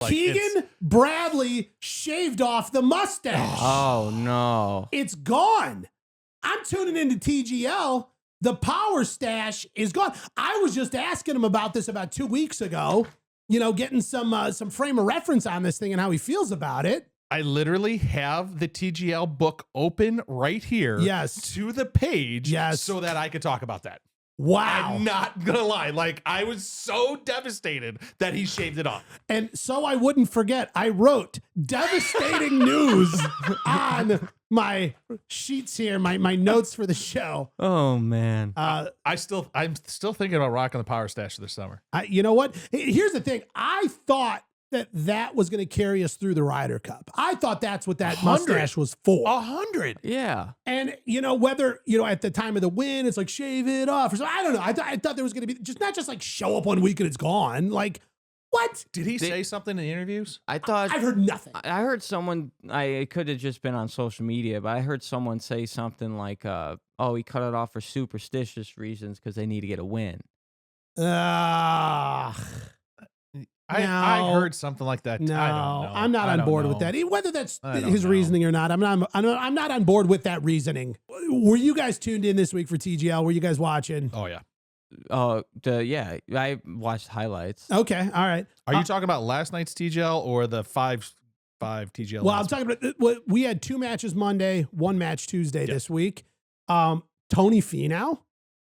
Like, Keegan Bradley shaved off the mustache. Oh, no. It's gone. I'm tuning into TGL. The power stash is gone. I was just asking him about this about 2 weeks ago, getting some frame of reference on this thing and how he feels about it. I literally have the TGL book open right here. Yes. To the page. Yes. So that I could talk about that. Wow. I'm not gonna lie. Like, I was so devastated that he shaved it off. And so I wouldn't forget, I wrote devastating news on my sheets here, my notes for the show. Oh, man. I'm still thinking about rocking the power stash this summer. You know what? Here's the thing. I thought that was going to carry us through the Ryder Cup. I thought that's what that 100. mustache was for. 100. Yeah. And, whether, at the time of the win, it's like shave it off or something. I don't know. I thought there was going to be not just like show up 1 week and it's gone. Like, what? Did he say something in the interviews? I thought I've heard nothing. I heard someone, it could have just been on social media, but I heard someone say something like, oh, he cut it off for superstitious reasons because they need to get a win. I heard something like that. No, I don't know. I'm not on board with that. Whether that's his reasoning or not, I'm not on board with that reasoning. Were you guys tuned in this week for TGL? Were you guys watching? Oh, yeah. Yeah, I watched highlights. Okay, all right. Are you talking about last night's TGL or the five TGL? Well, I'm talking about, we had 2 matches Monday, 1 match Tuesday this week. Tony Finau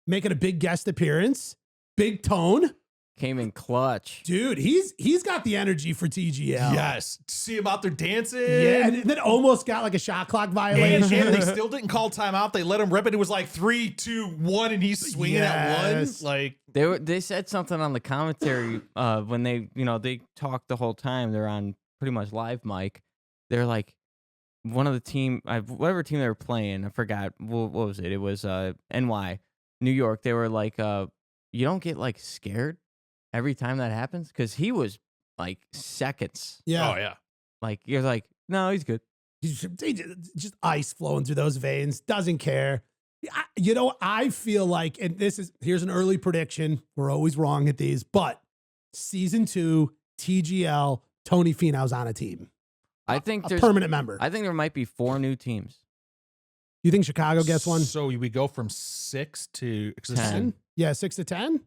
making a big guest appearance. Big Tone. Came in clutch. Dude, he's got the energy for TGL. Yes. See him out there dancing. Yeah, and then almost got like a shot clock violation. And they still didn't call timeout. They let him rip it. It was like 3, 2, 1, and he's swinging at one. Like, they said something on the commentary when they talked the whole time. They're on pretty much live mic. They're like, one of the team, whatever team they were playing, I forgot what was it. It was NY, New York. They were like, you don't get like scared every time that happens, because he was like seconds. Yeah. Oh yeah. Like, you're like, no, he's good. He's just ice flowing through those veins. Doesn't care. I feel like, and here's an early prediction. We're always wrong at these, but season 2 TGL, Tony Finau's on a team. I think a there's permanent member. I think there might be 4 new teams. You think Chicago gets one? So we go from 6 to 10? Yeah, 6 to 10.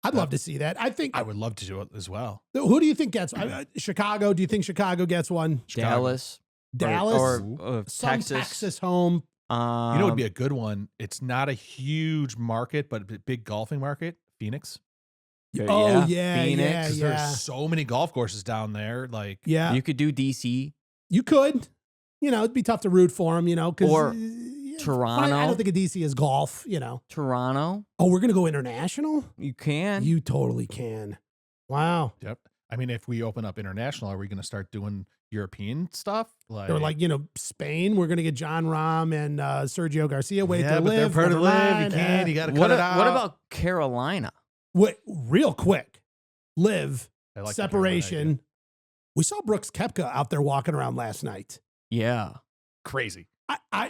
I'd love to see that. I would love to do it as well. Who do you think gets Chicago? Do you think Chicago gets one? Dallas. Or some Texas. Texas home. You know, would be a good one. It's not a huge market, but a big golfing market. Phoenix. Oh yeah, Phoenix. yeah. There's so many golf courses down there. Like, Yeah, You could do DC you could. It'd be tough to root for him. Because or Toronto. I don't think a DC is golf. Toronto. Oh, we're gonna go international. You can. You totally can. Wow. yep. I mean, if we open up international, are we going to start doing European stuff? Or like, Spain, we're going to get John Rahm and Sergio Garcia. Wait, yeah, to but live. they're part of never LIV. mind. You can't. You got to what, cut it out. what about Carolina? Wait, real quick. Live, I like the separation. Carolina idea. We saw Brooks Koepka out there walking around last night. Yeah. Crazy.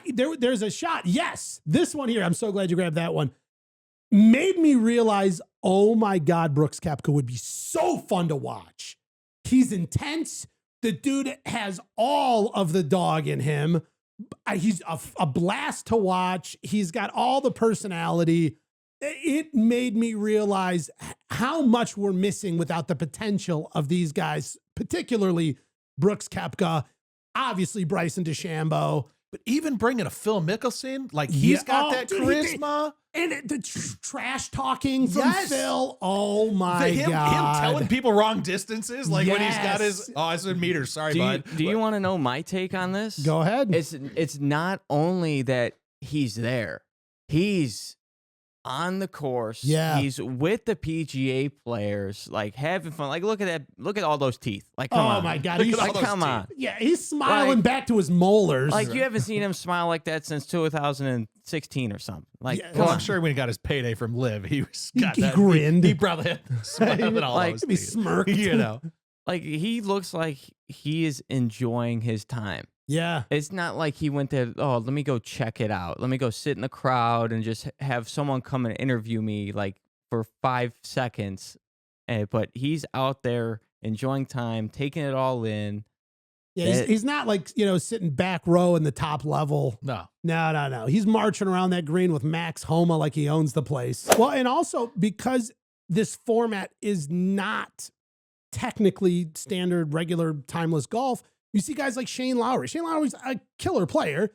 There's a shot. Yes, this one here. I'm so glad you grabbed that one. Made me realize, oh my God, Brooks Koepka would be so fun to watch. He's intense. The dude has all of the dog in him. He's a blast to watch. He's got all the personality. It made me realize how much we're missing without the potential of these guys, particularly Brooks Koepka, obviously Bryson DeChambeau. But even bringing a Phil Mickelson, like he's got that charisma. And the trash talking from Phil. Oh my Him God. telling people wrong distances, like when he's got his, I said meters. Sorry, bud. Do you want to know my take on this? Go ahead. It's not only that he's there, he's on the course. Yeah. He's with the PGA players, like having fun. Like, look at that. Look at all those teeth. Like, come on. Oh my God. Look at all Like, those come teeth. on. Yeah, he's smiling Like- back to his molars. Like, you haven't seen him smile like that since 2016 or something. Like, Yeah, come Well, on. I'm sure when he got his payday from LIV, he was got He that. grinned. He probably had smile in all Like, those He teeth. smirked. Like, he looks like he is enjoying his time. Yeah. It's not like he went there, oh, let me go check it out. Let me go sit in the crowd and just have someone come and interview me like for 5 seconds. But he's out there enjoying time, taking it all in. Yeah, he's not like, sitting back row in the top level. No. No. He's marching around that green with Max Homa like he owns the place. Well, and also because this format is not technically standard, regular, timeless golf, you see guys like Shane Lowry. Shane Lowry's a killer player.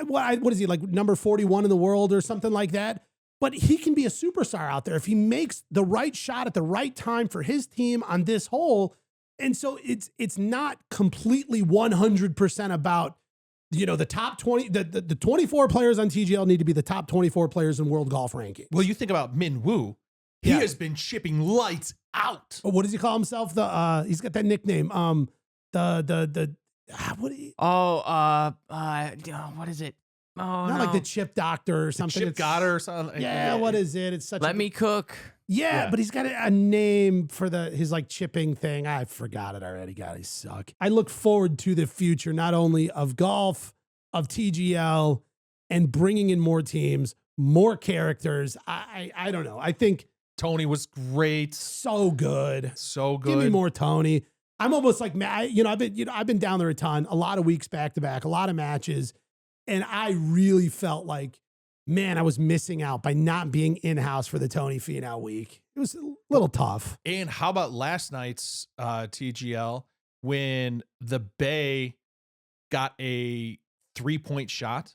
What is he, like number 41 in the world or something like that? But he can be a superstar out there if he makes the right shot at the right time for his team on this hole. And so it's not completely 100% about, the top 20, the 24 players on TGL need to be the top 24 players in world golf ranking. Well, you think about Min Woo. He has been chipping lights out. What does he call himself? He's got that nickname. What is it? Oh, Not like the chip doctor or something. Chip Goddard or something. Yeah, what is it? It's such Let me cook. Yeah, but he's got a name for his like chipping thing. I forgot it already. God, he suck. I look forward to the future, not only of golf, of TGL, and bringing in more teams, more characters. I don't know. I think Tony was great. So good. So good. Give me more Tony. I'm almost like, I've been down there a ton, a lot of weeks back to back, a lot of matches. And I really felt like, man, I was missing out by not being in-house for the Tony Finau week. It was a little tough. And how about last night's TGL when the Bay got a 3-point shot?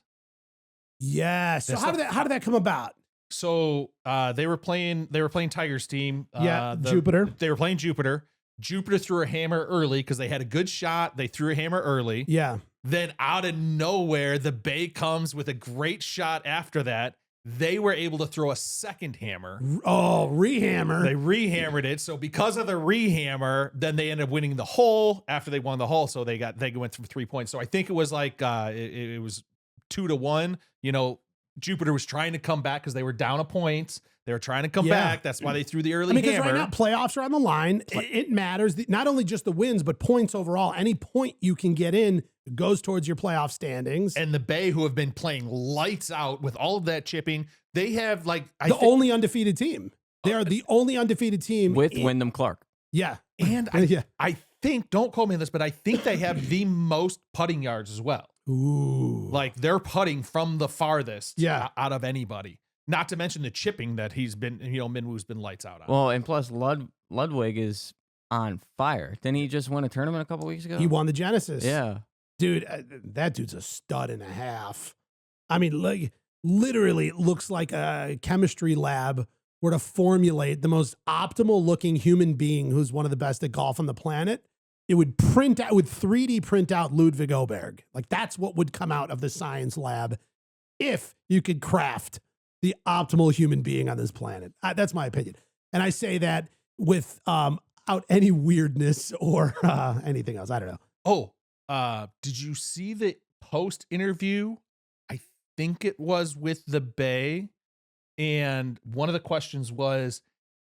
Yeah. So how did that come about? So they were playing Tiger's team. Jupiter. They were playing Jupiter. Jupiter threw a hammer early because they had a good shot. They threw a hammer early. Yeah. Then out of nowhere, the Bay comes with a great shot after that. They were able to throw a second hammer. Oh, rehammer. They rehammered it. So because of the rehammer, then they ended up winning the hole after they won the hole. So they went from 3 points. So I think it was like it was 2-1. Jupiter was trying to come back because they were down a point. They were trying to come back. That's why they threw the early hammer. Because right now playoffs are on the line. It matters. Not only just the wins, but points overall. Any point you can get in goes towards your playoff standings. And the Bay, who have been playing lights out with all of that chipping, they have only undefeated team. They are the only undefeated team with Wyndham Clark. Yeah. And I think, don't quote me on this, but I think they have the most putting yards as well. Ooh. Like they're putting from the farthest out of anybody. Not to mention the chipping that he's been, Minwoo's been lights out on. Well, and plus Ludwig is on fire. Didn't he just win a tournament a couple weeks ago? He won the Genesis. Yeah. Dude, that dude's a stud and a half. I mean, literally it looks like a chemistry lab were to formulate the most optimal looking human being who's one of the best at golf on the planet. It would 3D print out Ludwig Oberg. Like that's what would come out of the science lab if you could craft the optimal human being on this planet. That's my opinion. And I say that without any weirdness or anything else. I don't know. Did you see the post interview? I think it was with the Bay. And one of the questions was,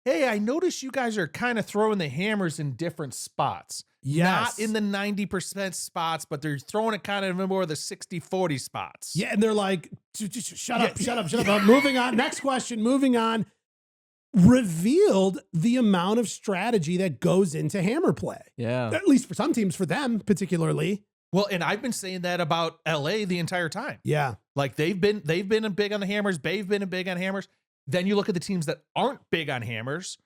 hey, I noticed you guys are kind of throwing the hammers in different spots. Yes. Not in the 90% spots, but they're throwing it kind of in more of the 60-40 spots. Yeah, and they're like, shut up. Moving on. Next question, moving on. Revealed the amount of strategy that goes into hammer play. Yeah. At least for some teams, for them particularly. Well, and I've been saying that about LA the entire time. Yeah. Like they've been big on the hammers. Bay've been big on hammers. Then you look at the teams that aren't big on hammers.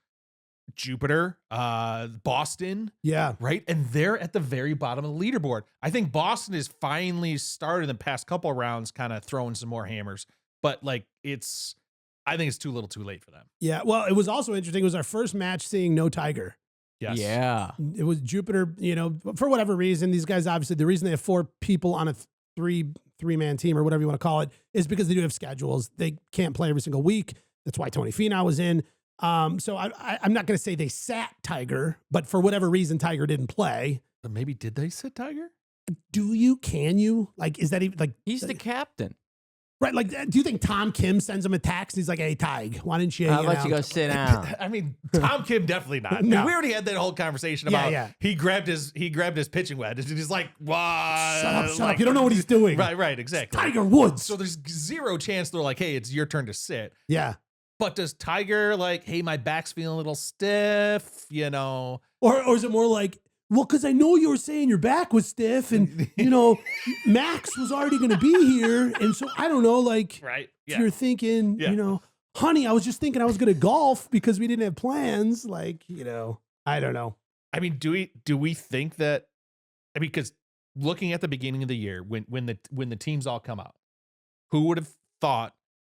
Jupiter, Boston. Yeah. Right. And they're at the very bottom of the leaderboard. I think Boston is finally started in the past couple of rounds kind of throwing some more hammers. But I think it's too little too late for them. Yeah. Well, it was also interesting. It was our first match seeing no Tiger. Yes. Yeah. It was Jupiter, for whatever reason, these guys, obviously the reason they have 4 people on a three-man team or whatever you want to call it is because they do have schedules. They can't play every single week. That's why Tony Finau was in. So I'm not going to say they sat Tiger, but for whatever reason, Tiger didn't play. But maybe did they sit Tiger? Can you? Is that even he's the captain. Right. Do you think Tom Kim sends him a text? And he's like, hey, Tig, why didn't you? I'll let you go sit down. I mean, Tom Kim definitely not. No. We already had that whole conversation about he grabbed his pitching wedge. And he's like, what? Shut up. You don't know what he's doing. Right, exactly. It's Tiger Woods. So there's zero chance they're like, hey, it's your turn to sit. Yeah. But does Tiger like, hey, my back's feeling a little stiff, you know? Or is it more like, well, because I know you were saying your back was stiff and, you know, Max was already going to be here. And so I don't know, like, Right. if you're thinking, Yeah. you know, honey, I was just thinking I was going to golf because we didn't have plans. Like, you know, I don't know. I mean, do we think that, I mean, because looking at the beginning of the year, when the teams all come out, who would have thought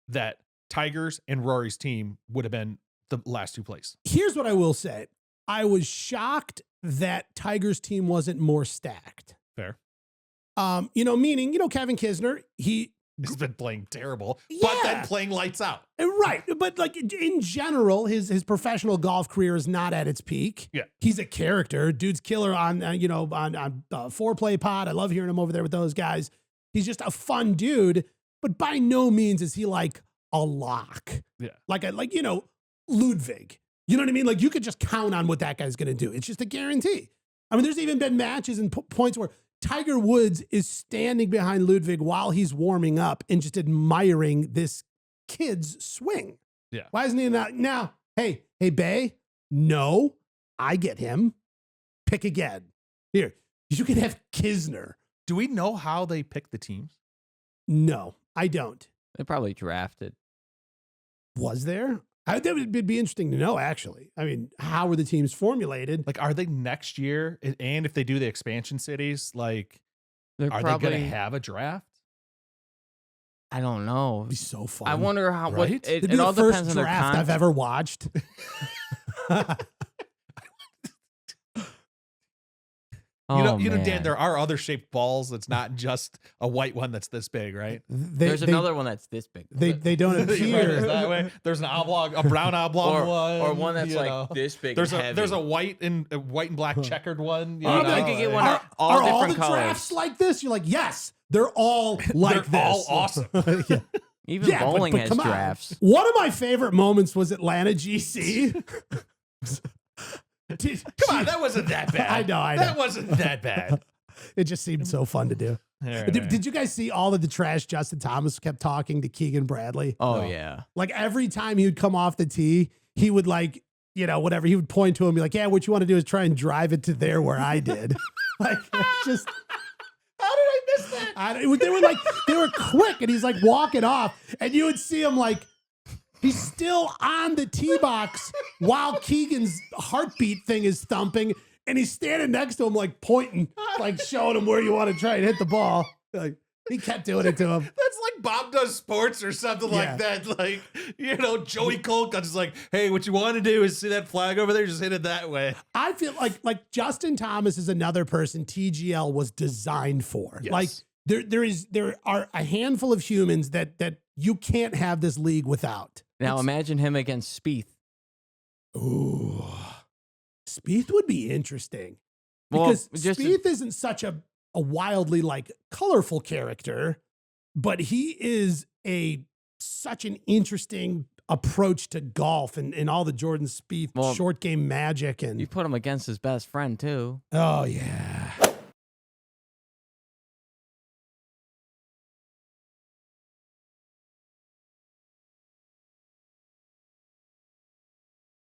that Tiger's and Rory's team would have been the last two places? Here's what I will say. I was shocked that Tiger's team wasn't more stacked. Fair. You know, meaning, you know, Kevin Kisner, he's been playing terrible, but then Yeah. playing lights out. Right. But like in general, his professional golf career is not at its peak. Yeah. He's a character. Dude's killer on, you know, on Foreplay Pod. I love hearing him over there with those guys. He's just a fun dude, but by no means is he like a lock. Yeah. Like, you know, Ludwig. You know what I mean? Like you could just count on what that guy's going to do. It's just a guarantee. I mean, there's even been matches and points where Tiger Woods is standing behind Ludwig while he's warming up and just admiring this kid's swing. Yeah. Why isn't he not now? Hey, Bay. No, I get him. Pick again. Here, you can have Kisner. Do we know how they pick the teams? No, I don't. They probably drafted. Was there? That would be interesting to know, actually. I mean, how were the teams formulated? Like, are they next year? And if they do the expansion cities, like, They're are probably, they going to have a draft? I don't know. It'd be so fun. I wonder how. What, Right? it It'd be all the depends first on their draft I've ever watched. You know, Dan, man. there are other shaped balls. That's not just a white one that's this big, right? There's another one that's this big. They don't Right, appear. is that way? There's an oblong, a brown oblong one, or one that's you like know. this big. There's and a heavy. white and black checkered one. You Oh, know, you could get one like- all are different all the colors. drafts like this? You're like, yes, they're all like They're all this. awesome. Yeah. Even Yeah, but- bowling but has come on. drafts. One of my favorite moments was Atlanta GC. Come on, that wasn't that bad. I know. That wasn't that bad. It just seemed so fun to do. All right. Did you guys see all of the trash Justin Thomas kept talking to Keegan Bradley? Oh yeah. Like every time he would come off the tee, he would like, you know, whatever. He would point to him and be like, yeah, what you want to do is try and drive it to there where I did. Like, it's just. How did I miss that? They were quick and he's like walking off and you would see him like, he's still on the tee box while Keegan's heartbeat thing is thumping. And he's standing next to him, like pointing, like showing him where you want to try and hit the ball. Like he kept doing it to him. That's like Bob Does Sports or something Yeah. like that. Like, you know, Joey Colcott's just like, hey, what you want to do is see that flag over there, just hit it that way. I feel like Justin Thomas is another person TGL was designed for. Yes. Like there are a handful of humans that you can't have this league without. Now imagine him against Spieth. Ooh. Spieth would be interesting. Well, Because just- Spieth isn't such a wildly like colorful character, but he is such an interesting approach to golf and all the Jordan Spieth Well, short game magic You and put him against his best friend too. oh yeah.